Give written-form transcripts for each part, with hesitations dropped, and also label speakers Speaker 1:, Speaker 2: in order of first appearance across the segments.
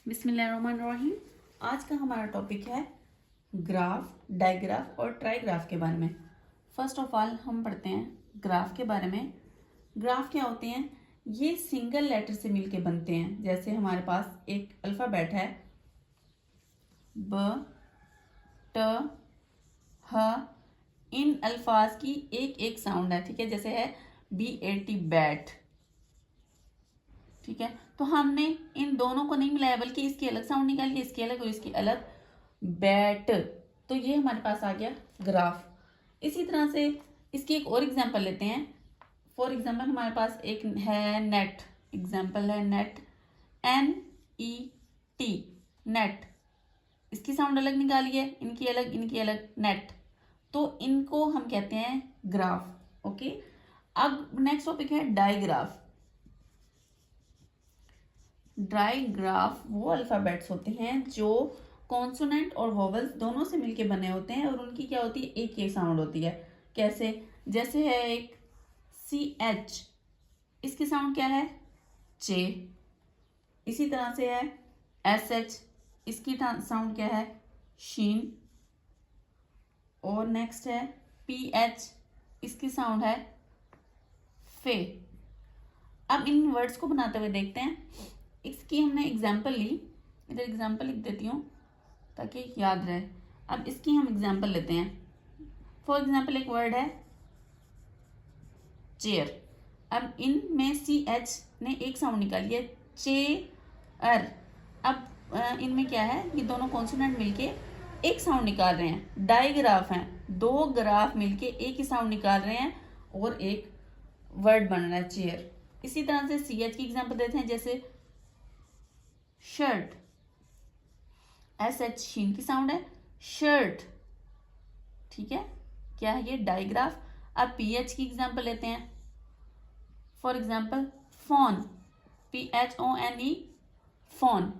Speaker 1: बिस्मिल्लाहिर्रहमानिर्रहीम। आज का हमारा टॉपिक है ग्राफ, डायग्राफ और ट्राईग्राफ के बारे में। फर्स्ट ऑफ ऑल हम पढ़ते हैं ग्राफ के बारे में। ग्राफ क्या होते हैं? ये सिंगल लेटर से मिलके बनते हैं। जैसे हमारे पास एक अल्फ़ाबेट है ब, ट, ह। इन अल्फाज की एक एक साउंड है, ठीक है। जैसे है BAT बैट, ठीक है। तो हमने इन दोनों को नहीं मिलाया बल्कि इसकी अलग साउंड निकाली है, इसकी अलग और इसकी अलग, बैट। तो ये हमारे पास आ गया ग्राफ। इसी तरह से इसकी एक और एग्जांपल लेते हैं। फॉर एग्जांपल हमारे पास एक है नेट। एग्जांपल है नेट, NET, नेट। इसकी साउंड अलग निकाली है, इनकी अलग, नेट। तो इनको हम कहते हैं ग्राफ। ओके, अब नेक्स्ट टॉपिक है डायग्राफ। डायग्राफ वो अल्फाबेट्स होते हैं जो कॉन्सोनेंट और वोवेल्स दोनों से मिलके बने होते हैं और उनकी क्या होती है, एक ही साउंड होती है। कैसे? जैसे है एक CH, इसकी साउंड क्या है, चे। इसी तरह से है SH, इसकी साउंड क्या है, शीन। और नेक्स्ट है PH, इसकी साउंड है फे। अब इन वर्ड्स को बनाते हुए देखते हैं। इसकी हमने एग्जाम्पल ली, इधर एग्जाम्पल लिख देती हूँ ताकि याद रहे। अब इसकी हम एग्जाम्पल लेते हैं। फॉर एग्जाम्पल एक वर्ड है चेयर। अब इनमें CH ने एक साउंड निकाली है, चेयर। अब इनमें क्या है, ये दोनों कॉन्सोनेंट मिलके एक साउंड निकाल रहे हैं। डायग्राफ हैं, दो ग्राफ मिलके एक ही साउंड निकाल रहे हैं और एक वर्ड बन रहा है चेयर। इसी तरह से CH की एग्जाम्पल देते हैं, जैसे शर्ट। SH शीन की साउंड है, शर्ट, ठीक है। क्या है ये, डायग्राफ। अब PH की एग्जाम्पल लेते हैं। For example phone, PHONE, phone.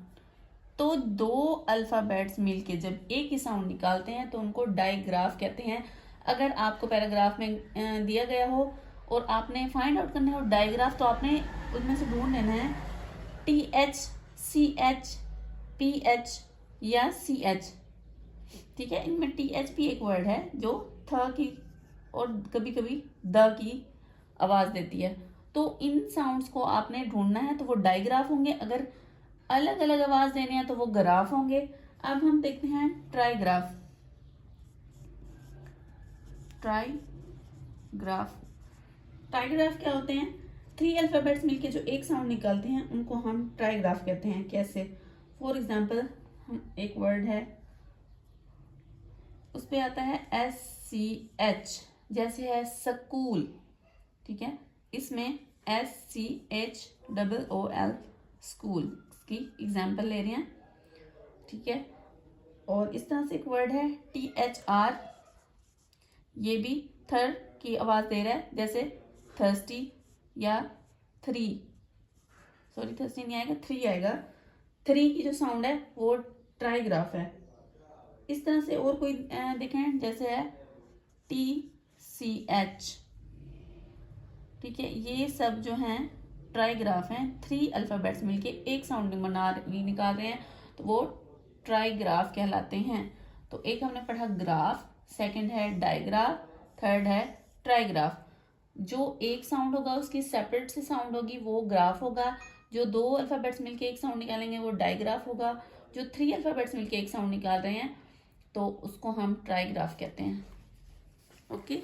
Speaker 1: तो दो अल्फाबेट्स मिलके जब एक ही साउंड निकालते हैं तो उनको डायग्राफ कहते हैं। अगर आपको पैराग्राफ में दिया गया हो और आपने फाइंड आउट करना हो डायग्राफ, तो आपने उनमें से ढूंढ लेना है TH, CH, PH या CH, ठीक है। इनमें TH भी एक वर्ड है जो थ की और कभी कभी द की आवाज देती है। तो इन साउंड्स को आपने ढूंढना है तो वो डायग्राफ होंगे। अगर अलग अलग आवाज देने हैं तो वो ग्राफ होंगे। अब हम देखते हैं ट्राईग्राफ। ट्राईग्राफ क्या होते हैं? 3 अल्फाबेट्स मिलके जो एक साउंड निकालते हैं उनको हम ट्राईग्राफ कहते हैं। कैसे? फॉर एग्जाम्पल हम एक वर्ड है, उस पे आता है SCH, जैसे है स्कूल, ठीक है। इसमें SCHOOL, स्कूल की एग्जाम्पल ले रहे हैं, ठीक है। और इस तरह से एक वर्ड है THR, ये भी थर की आवाज दे रहा है, जैसे थर्स्टी या थ्री। सॉरी, थर्स्टी नहीं आएगा, थ्री आएगा। थ्री की जो साउंड है वो ट्राईग्राफ है। इस तरह से और कोई देखें, जैसे है TCH, ठीक है। ये सब जो हैं ट्राईग्राफ हैं। 3 अल्फाबेट्स मिलके एक साउंड निकाल रहे हैं तो वो ट्राईग्राफ कहलाते हैं। तो एक हमने पढ़ा ग्राफ, सेकंड है डायग्राफ, थर्ड है ट्राईग्राफ। जो एक साउंड होगा उसकी सेपरेट से साउंड होगी वो ग्राफ होगा। जो 2 अल्फाबेट्स मिलके एक साउंड निकालेंगे वो डायग्राफ होगा। जो 3 अल्फाबेट्स मिलके एक साउंड निकाल रहे हैं तो उसको हम ट्राईग्राफ कहते हैं। ओके।